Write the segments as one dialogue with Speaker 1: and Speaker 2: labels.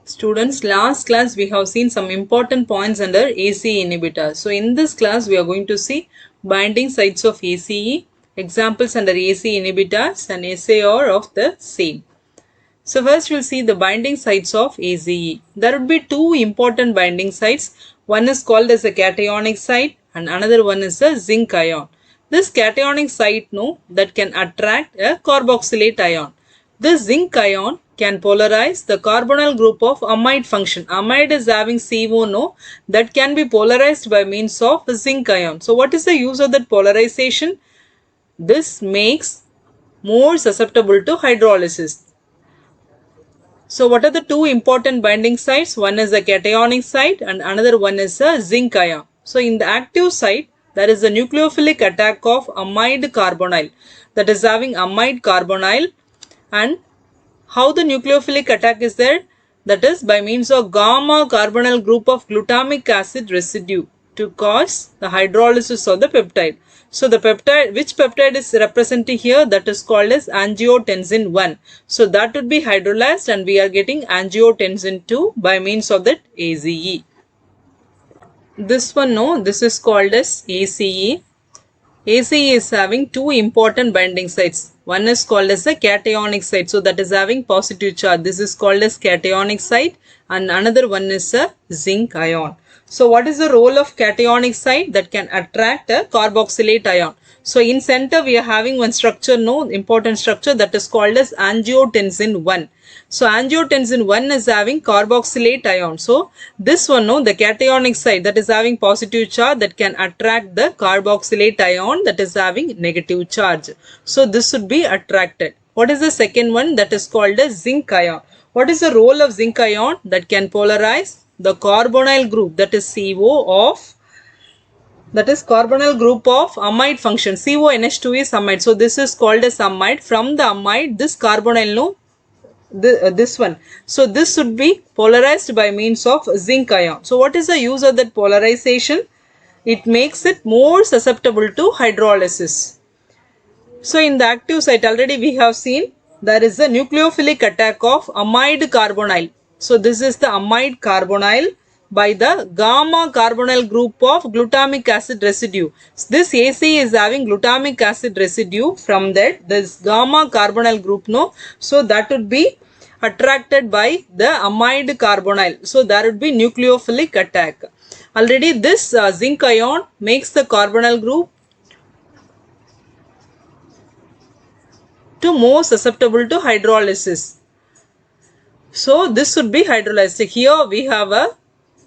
Speaker 1: Students, last class we have seen some important points under ACE inhibitor. So in this class we are going to see binding sites of ACE, examples under ACE inhibitors and SAR of the same. So first we'll see the binding sites of ACE. There would be two important binding sites. One is called as a cationic site and another one is a zinc ion. This cationic site that can attract a carboxylate ion. This zinc ion can polarize the carbonyl group of amide function. Amide is having CO that can be polarized by means of zinc ion. So what is the use of that polarization? This makes more susceptible to hydrolysis. So what are the two important binding sites? One is a cationic site and another one is a zinc ion. So in the active site, there is a nucleophilic attack of amide carbonyl, that is having amide carbonyl. And how the nucleophilic attack is there? That is by means of gamma carbonyl group of glutamic acid residue to cause the hydrolysis of the peptide. So the peptide, which peptide is represented here? That is called as angiotensin 1. So that would be hydrolyzed and we are getting angiotensin 2 by means of that ACE. This one, this is called as ACE. ACE is having two important binding sites. One is called as a cationic site. So that is having positive charge. This is called as cationic site and another one is a zinc ion. So what is the role of cationic site? That can attract a carboxylate ion. So in center we are having one structure, important structure, that is called as angiotensin 1. So angiotensin 1 is having carboxylate ion. So this one, the cationic site, that is having positive charge, that can attract the carboxylate ion that is having negative charge. So this should be attracted. What is the second one? That is called as zinc ion. What is the role of zinc ion? That can polarize the carbonyl group, that is CO of, that is carbonyl group of amide function. CONH2 is amide. So this is called as amide. From the amide, this carbonyl, this one. So this should be polarized by means of zinc ion. So what is the use of that polarization? It makes it more susceptible to hydrolysis. So in the active site, already we have seen there is a nucleophilic attack of amide carbonyl. So this is the amide carbonyl by the gamma carbonyl group of glutamic acid residue. This AC is having glutamic acid residue. From that, this gamma carbonyl group, so that would be attracted by the amide carbonyl. So there would be nucleophilic attack. Already this zinc ion makes the carbonyl group to more susceptible to hydrolysis. So this should be hydrolyzed. Here we have a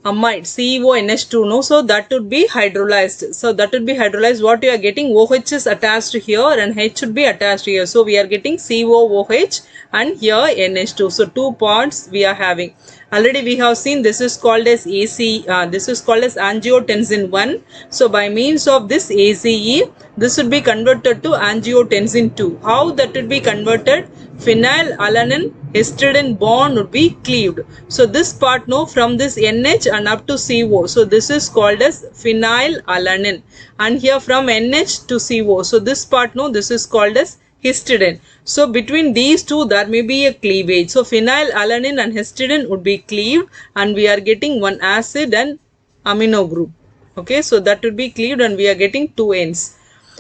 Speaker 1: amide CONH2, so that would be hydrolyzed. So that would be hydrolyzed. What you are getting, OH is attached here and H should be attached here. So we are getting COOH and here NH2. So 2 bonds we are having. Already we have seen this is called as ACE, this is called as angiotensin 1. So by means of this ACE, this would be converted to angiotensin 2. How that would be converted? Phenylalanine histidine bond would be cleaved. So this part, from this NH and up to CO. So this is called as phenylalanine. And here from NH to CO. So this part, this is called as histidine. So between these two there may be a cleavage. So phenylalanine and histidine would be cleaved and we are getting one acid and amino group. Okay, so that would be cleaved and we are getting two ends.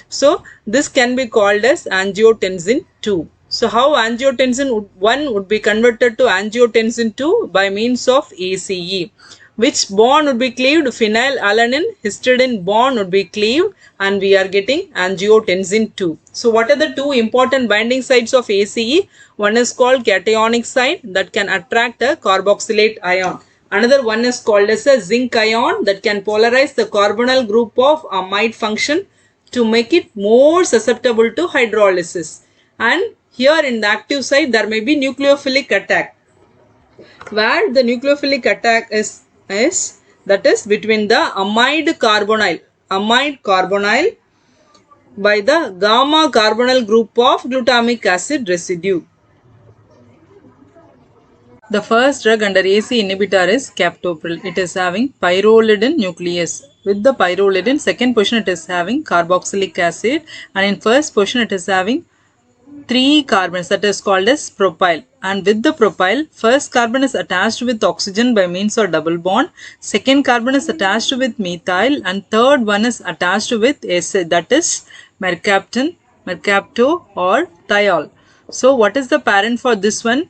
Speaker 1: So this can be called as angiotensin 2. So how angiotensin 1 would be converted to angiotensin 2? By means of ACE. Which bond would be cleaved? Phenylalanine histidine bond would be cleaved and we are getting angiotensin 2. So what are the two important binding sites of ACE? One is called cationic site that can attract a carboxylate ion. Another one is called as a zinc ion that can polarize the carbonyl group of amide function to make it more susceptible to hydrolysis. And here in the active site there may be nucleophilic attack. Where the nucleophilic attack is that is between the amide carbonyl by the gamma carbonyl group of glutamic acid residue. The first drug under ACE inhibitor is captopril. It is having pyrrolidine nucleus. With the pyrrolidine, second position it is having carboxylic acid, and in first position it is having 3 carbons, that is called as propyl. and with the propyl, first carbon is attached with oxygen by means of double bond, second carbon is attached with methyl, and third one is attached with acid, that is mercaptan, mercapto or thiol. So what is the parent for this one?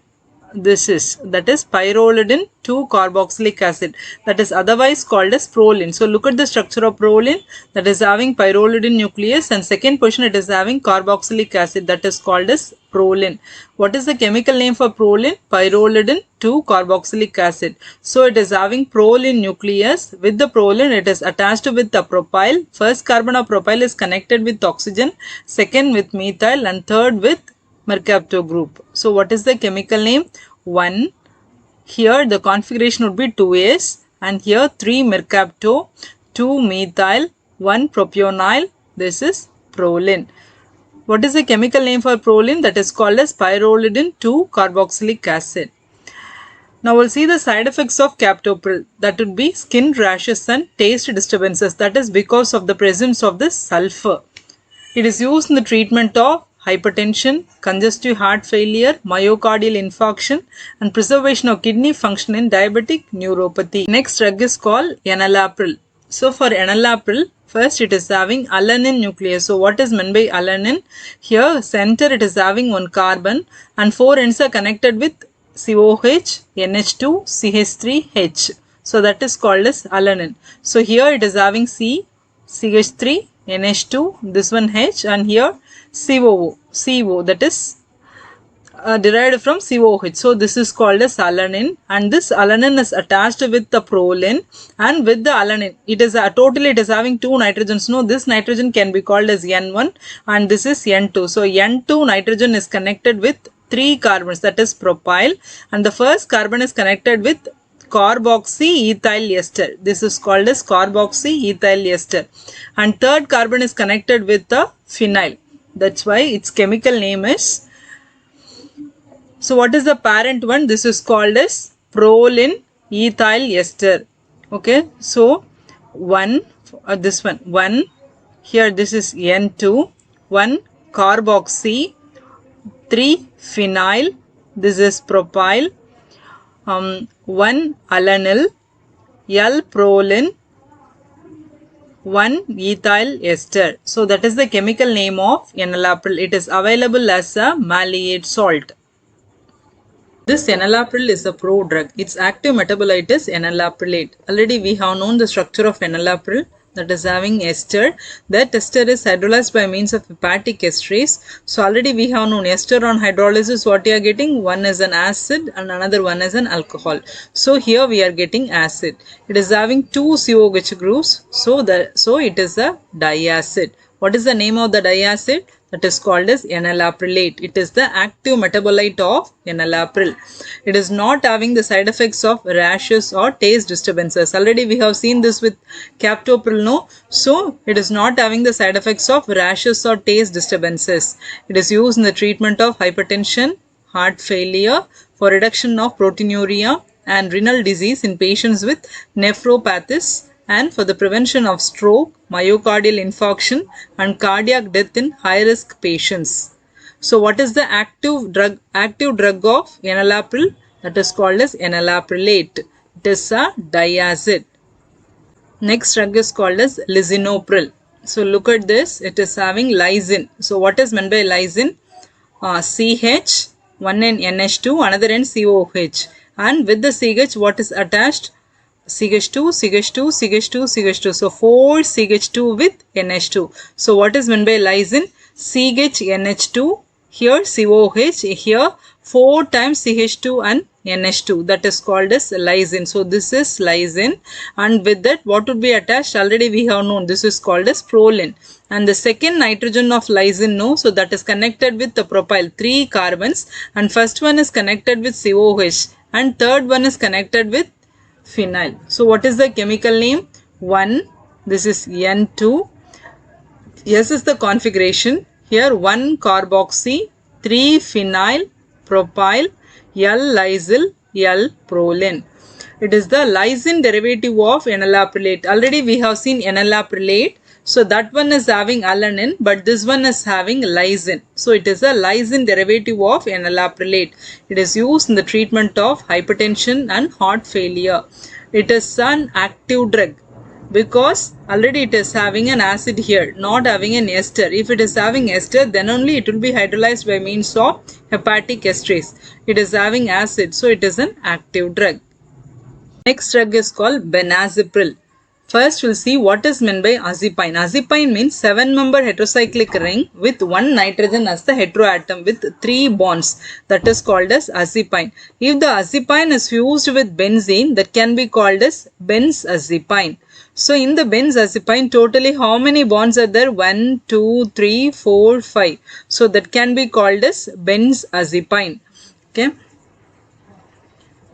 Speaker 1: That is pyrrolidine 2 carboxylic acid, that is otherwise called as proline. So look at the structure of proline, that is having pyrrolidine nucleus, and second position it is having carboxylic acid, that is called as proline. What is the chemical name for proline? Pyrrolidine 2 carboxylic acid. So it is having proline nucleus. With the proline it is attached with the propyl. First carbon of propyl is connected with oxygen, second with methyl, and third with mercapto group. So what is the chemical name? 1. Here the configuration would be 2s, and here 3 mercapto, 2 methyl, 1 propionyl. This is proline. What is the chemical name for proline? That is called as pyrrolidine 2 carboxylic acid. Now we'll see the side effects of captopril. That would be skin rashes and taste disturbances. That is because of the presence of this sulfur. It is used in the treatment of hypertension, congestive heart failure, myocardial infarction, and preservation of kidney function in diabetic neuropathy. Next drug is called enalapril. So for enalapril, first it is having alanine nucleus. So what is meant by alanine? Here center it is having one carbon and 4 ends are connected with COH, NH2, CH3H. So that is called as alanine. So here it is having C, CH3, NH2, this one H, and here CO, that is derived from COH. So this is called as alanine, and this alanine is attached with the proline, and with the alanine it is totally it is having 2 nitrogens. No, this nitrogen can be called as N1 and this is N2. So N2 nitrogen is connected with 3 carbons, that is propyl, and the first carbon is connected with carboxyethyl ester. This is called as carboxyethyl ester, and third carbon is connected with the phenyl. That's why its chemical name is. So what is the parent one? This is called as proline ethyl ester. Okay, so this one here, this is N2, 1 carboxy, 3 phenyl, this is propyl, 1 alanyl, L proline, 1 ethyl ester. So that is the chemical name of enalapril. It is available as a maleate salt. This enalapril is a prodrug. Its active metabolite is enalaprillate. Already we have known the structure of enalapril, that is having ester. That ester is hydrolyzed by means of hepatic esterase. So already we have known ester on hydrolysis, what you are getting? One is an acid and another one is an alcohol. So here we are getting acid. It is having 2 COH groups. So it is a diacid. What is the name of the diacid? That is called as enalaprillate. It is the active metabolite of enalapril. It is not having the side effects of rashes or taste disturbances. Already we have seen this with captopril, no? So it is not having the side effects of rashes or taste disturbances. It is used in the treatment of hypertension, heart failure, for reduction of proteinuria and renal disease in patients with nephropathies, and for the prevention of stroke, myocardial infarction, and cardiac death in high-risk patients. So what is the active drug of enalapril? That is called as enalaprillate. It is a diacid. Next drug is called as lisinopril. So look at this. It is having lysine. So what is meant by lysine? CH, one end NH2, another end COH. And with the CH, what is attached? CH2, CH2, CH2, CH2. So 4 CH2 with NH2. So what is meant by lysine? CHNH2, here COH, here 4 times CH2 and NH2. That is called as lysine. So this is lysine, and with that what would be attached? Already we have known, this is called as proline. And the second nitrogen of lysine, no, so that is connected with the propyl, 3 carbons, and first one is connected with COH and third one is connected with phenyl. So what is the chemical name? 1, this is N2, S is the configuration, here 1 carboxy, 3 phenyl, propyl, L lysyl, L proline. It is the lysine derivative of enalaprillate. Already we have seen enalaprillate. So that one is having alanine, but this one is having lysine. So it is a lysine derivative of enalaprillate. It is used in the treatment of hypertension and heart failure. It is an active drug because already it is having an acid here, not having an ester. If it is having ester, then only it will be hydrolyzed by means of hepatic esterase. It is having acid, so it is an active drug. Next drug is called benazepril. First, we'll see what is meant by azepine. Azepine means 7-member heterocyclic ring with 1 nitrogen as the heteroatom with 3 bonds. That is called as azepine. If the azepine is fused with benzene, that can be called as benzazepine. So, in the benzazepine, totally how many bonds are there? 1, 2, 3, 4, 5. So, that can be called as benzazepine. Okay.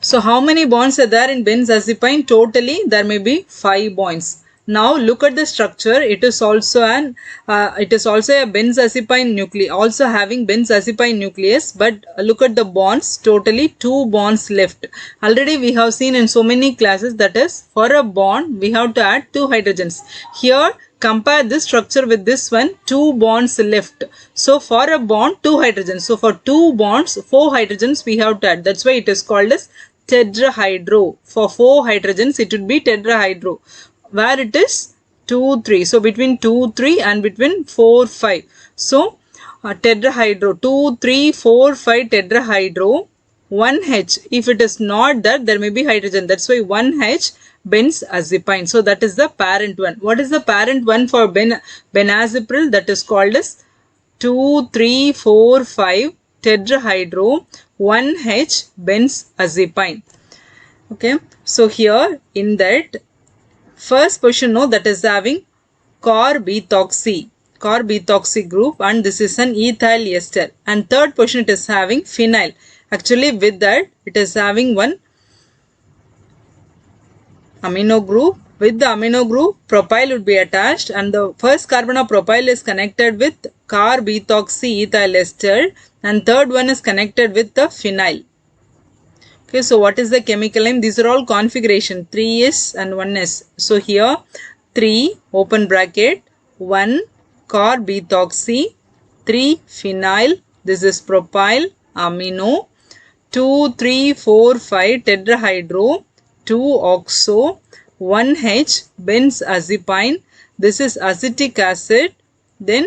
Speaker 1: So how many bonds are there in benzazepine? Totally there may be 5 bonds. Now look at the structure. It is also a benzazepine nucleus, also having benzazepine nucleus. But look at the bonds. Totally 2 bonds left. Already we have seen in so many classes, that is for a bond we have to add 2 hydrogens. Here compare this structure with this one, 2 bonds left. So for a bond 2 hydrogens. So for 2 bonds 4 hydrogens we have to add. That's why it is called as tetrahydro. For 4 hydrogens it would be tetrahydro, where it is 2 3. So between 2 3 and between 4 5. So tetrahydro 2 3 4 5 tetrahydro 1H. If it is not that, there may be hydrogen. That's why 1H benzazepine. So that is the parent one. What is the parent one for benazepril? That is called as 2 3 4 5 tetrahydro 1H benzazepine. Okay. So here in that first position, no, that is having carbethoxy group, and this is an ethyl ester. And third position it is having phenyl. Actually with that it is having one amino group. With the amino group, propyl would be attached, and the first carbon of propyl is connected with carbethoxy ethyl ester, and third one is connected with the phenyl. Okay, so what is the chemical name? These are all configuration, 3s and 1s. So here 3 open bracket 1 carbethoxy, 3 phenyl, this is propyl amino, 2 3 4 5 tetrahydro, 2 oxo, 1H benzazepine, this is acetic acid, then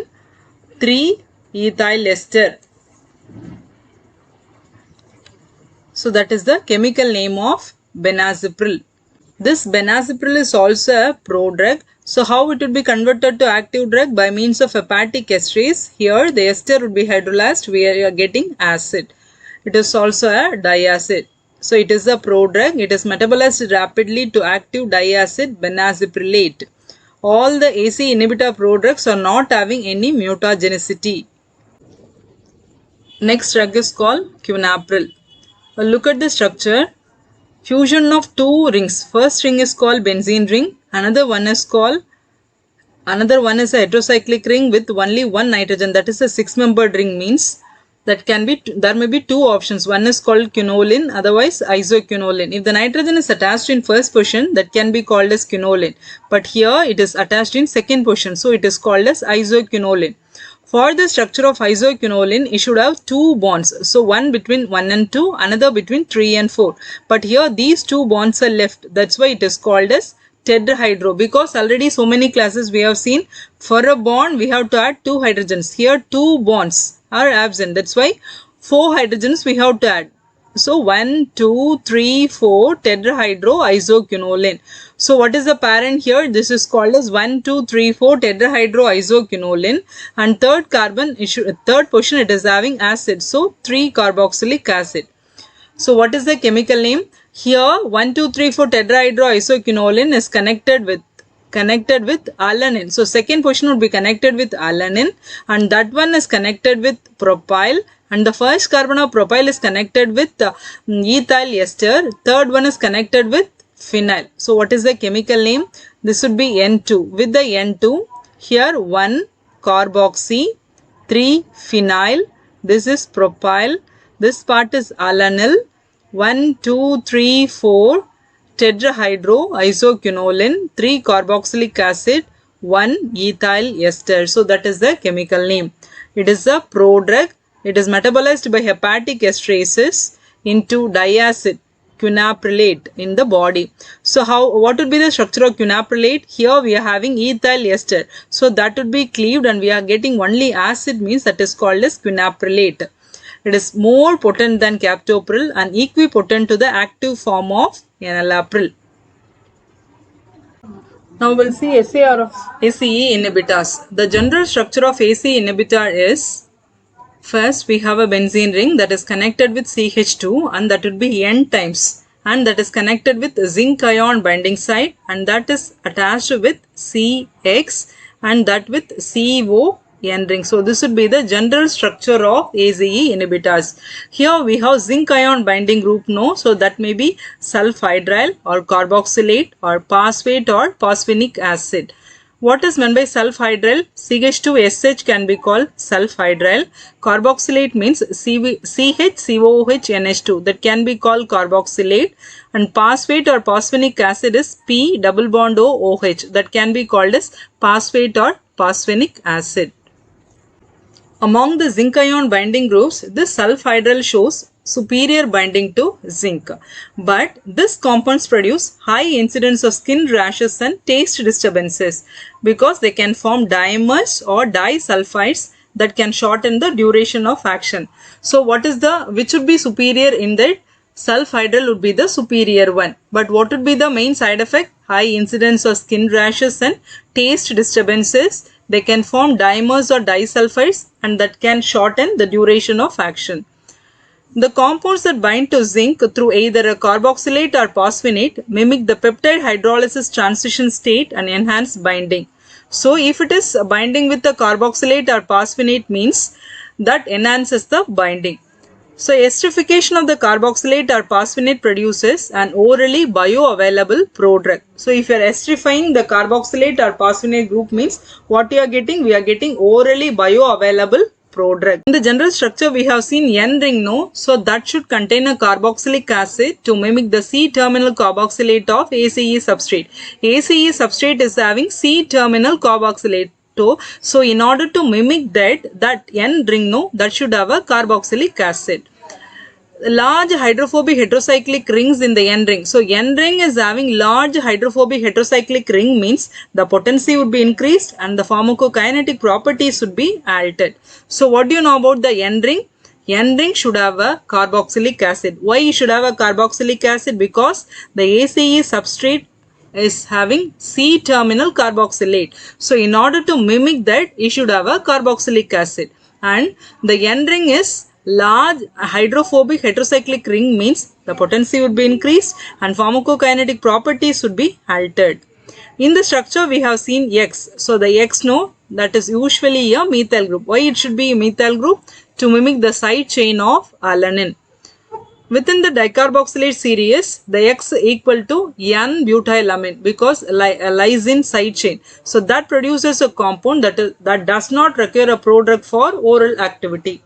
Speaker 1: 3 ethyl ester. So that is the chemical name of benazepril. This benazepril is also a prodrug. So how it would be converted to active drug? By means of hepatic esterase. Here the ester would be hydrolyzed, where you are getting acid. It is also a diacid. So it is a prodrug. It is metabolized rapidly to active diacid benazeprilate. All the AC inhibitor prodrugs are not having any mutagenicity. Next drug is called quinapril. Look at the structure. Fusion of 2 rings. First ring is called benzene ring. Another one is a heterocyclic ring with only 1 nitrogen. That is a 6-membered ring. Means that can be, there may be 2 options. One is called quinoline, otherwise isoquinoline. If the nitrogen is attached in first position, that can be called as quinoline. But here it is attached in second position, so it is called as isoquinoline. For the structure of isoquinoline, it should have 2 bonds. So one between 1 and 2, another between 3 and 4. But here these 2 bonds are left. That's why it is called as tetrahydro, because already so many classes we have seen, for a bond we have to add 2 hydrogens. Here 2 bonds are absent. That's why 4 hydrogens we have to add. So 1, 2, 3, 4 tetrahydro isoquinoline. So what is the parent here? This is called as 1, 2, 3, 4 tetrahydro isoquinoline, and third position it is having acid. So 3 carboxylic acid. So what is the chemical name? Here 1, 2, 3, 4 tetrahydro isoquinoline is connected with alanine. So second position would be connected with alanine, and that one is connected with propyl, and the first carbon of propyl is connected with ethyl ester. Third one is connected with phenyl. So what is the chemical name? This would be N2. With the N2, here 1 carboxy, 3 phenyl, this is propyl, this part is alanyl, 1, 2, 3, 4 tetrahydro isoquinoline, 3 carboxylic acid, 1-ethyl ester. So that is the chemical name. It is a prodrug. It is metabolized by hepatic esterases into diacid quinaprylate in the body. So what would be the structure of quinaprylate? Here we are having ethyl ester. So that would be cleaved and we are getting only acid, means that is called as quinaprylate. It is more potent than captopril and equipotent to the active form of enalapril. Now we'll see SAR of ACE inhibitors. The general structure of ACE inhibitor is, first we have a benzene ring that is connected with CH2 and that would be N times, and that is connected with zinc ion binding site and that is attached with CX and that with CO N ring. So this would be the general structure of ACE inhibitors. Here we have zinc ion binding group, no, so that may be sulfhydryl or carboxylate or phosphate or phosphinic acid. What is meant by sulfhydryl? CH2SH can be called sulfhydryl. Carboxylate means CHCOOHNH2, that can be called carboxylate. And phosphate or phosphinic acid is P double bond OH, that can be called as phosphate or phosphinic acid. Among the zinc ion binding groups, this sulfhydryl shows superior binding to zinc. But this compounds produce high incidence of skin rashes and taste disturbances because they can form dimers or disulfides that can shorten the duration of action. So which would be superior in that? Sulfhydryl would be the superior one. But what would be the main side effect? High incidence of skin rashes and taste disturbances. They can form dimers or disulfides and that can shorten the duration of action. The compounds that bind to zinc through either a carboxylate or phosphonate mimic the peptide hydrolysis transition state and enhance binding. So if it is binding with the carboxylate or phosphonate, means that enhances the binding. So esterification of the carboxylate or phosphonate produces an orally bioavailable prodrug. So if you are esterifying the carboxylate or phosphonate group, means what you are getting? We are getting orally bioavailable prodrug. In the general structure we have seen N ring, no, so that should contain a carboxylic acid to mimic the C-terminal carboxylate of ACE substrate. ACE substrate is having C-terminal carboxylate. So in order to mimic that N ring, no, that should have a carboxylic acid. Large hydrophobic heterocyclic rings in the N ring. So N ring is having large hydrophobic heterocyclic ring, means the potency would be increased and the pharmacokinetic properties would be altered. So what do you know about the N ring? N ring should have a carboxylic acid. Why you should have a carboxylic acid? Because the ACE substrate is having C-terminal carboxylate. So in order to mimic that, you should have a carboxylic acid. And the N ring is large hydrophobic heterocyclic ring, means the potency would be increased and pharmacokinetic properties would be altered. In the structure we have seen X. So the X, no, that is usually a methyl group. Why it should be a methyl group? To mimic the side chain of alanine. Within the dicarboxylate series, the X equal to N-butylamine because lysine side chain. So that produces a compound that does not require a prodrug for oral activity.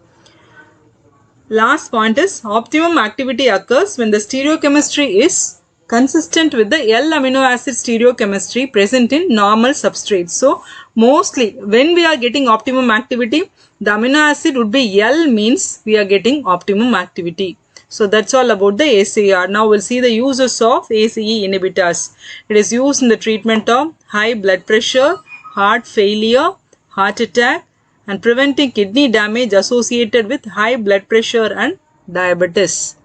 Speaker 1: Last point is optimum activity occurs when the stereochemistry is consistent with the L-amino acid stereochemistry present in normal substrates. So mostly when we are getting optimum activity, the amino acid would be L, means we are getting optimum activity. So that's all about the ACR. Now we'll see the uses of ACE inhibitors. It is used in the treatment of high blood pressure, heart failure, heart attack, and preventing kidney damage associated with high blood pressure and diabetes.